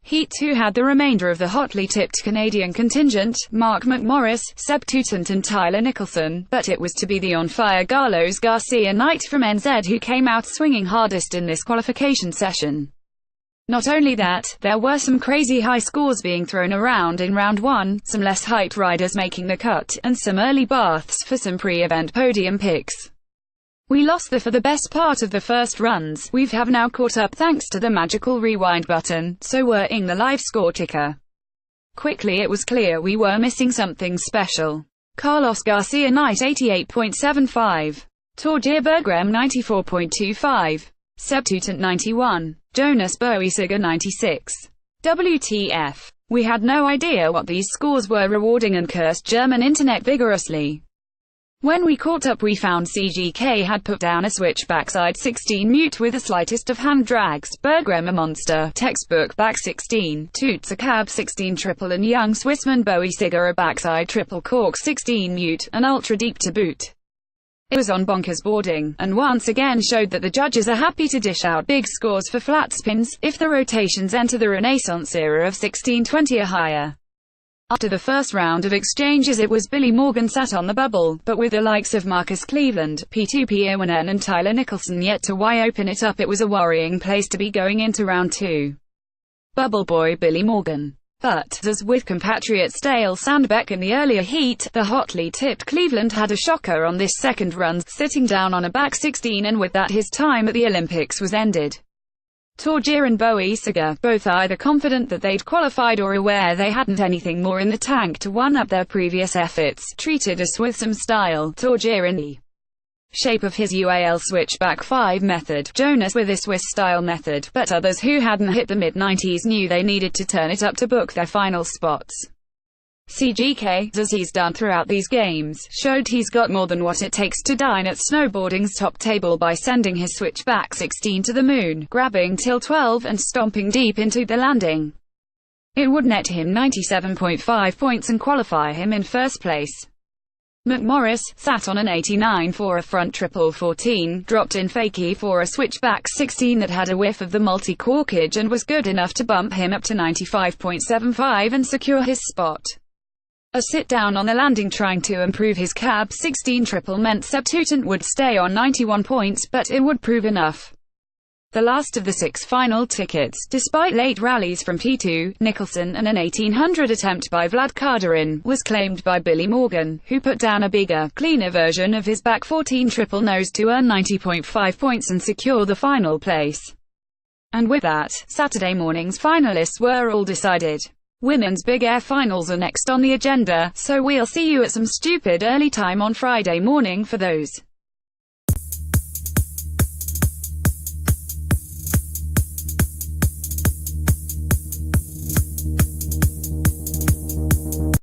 Heat 2 had the remainder of the hotly tipped Canadian contingent, Mark McMorris, Seb Toutant and Tyler Nicholson, but it was to be the on-fire Garlos Garcia Knight from NZ who came out swinging hardest in this qualification session. Not only that, there were some crazy high scores being thrown around in round 1, some less hyped riders making the cut, and some early baths for some pre-event podium picks. We lost for the best part of the first runs. We have now caught up thanks to the magical rewind button, so we're in the live score ticker. Quickly it was clear we were missing something special. Garlos Garcia Knight 88.75. Torgeir Bergrem 94.25. Seb Toutant 91. Jonas Boesiger 96. WTF. We had no idea what these scores were rewarding and cursed German internet vigorously. When we caught up we found CGK had put down a switch backside 16 mute with the slightest of hand drags, Bergrem a monster, textbook back 16, Toots a cab 16 triple and young Swissman Boesiger a backside triple cork 16 mute, and ultra deep to boot. It was on bonkers boarding, and once again showed that the judges are happy to dish out big scores for flat spins, if the rotations enter the Renaissance era of 1620 or higher. After the first round of exchanges it was Billy Morgan sat on the bubble, but with the likes of Marcus Cleveland, P2P and Tyler Nicholson yet to open it up, it was a worrying place to be going into round 2. Bubble boy Billy Morgan. But, as with compatriots Dale Sandbeck in the earlier heat, the hotly tipped Cleveland had a shocker on this second run, sitting down on a back 16, and with that his time at the Olympics was ended. Torgeir and Boesiger, both either confident that they'd qualified or aware they hadn't anything more in the tank to one-up their previous efforts, treated us with some style, Torgeir in the shape of his UAL switchback 5 method, Jonas with a Swiss-style method, but others who hadn't hit the mid-90s knew they needed to turn it up to book their final spots. CGK, as he's done throughout these games, showed he's got more than what it takes to dine at snowboarding's top table by sending his switchback 16 to the moon, grabbing till 12 and stomping deep into the landing. It would net him 97.5 points and qualify him in first place. McMorris sat on an 89 for a front triple 14, dropped in fakie for a switchback 16 that had a whiff of the multi-corkage and was good enough to bump him up to 95.75 and secure his spot. A sit-down on the landing trying to improve his cab 16 triple meant Seb Toutant would stay on 91 points, but it would prove enough. The last of the 6 final tickets, despite late rallies from P2, Nicholson and an 1800 attempt by Vlad Kardarin, was claimed by Billy Morgan, who put down a bigger, cleaner version of his back 14 triple nose to earn 90.5 points and secure the final place. And with that, Saturday morning's finalists were all decided. Women's Big Air finals are next on the agenda, so we'll see you at some stupid early time on Friday morning for those.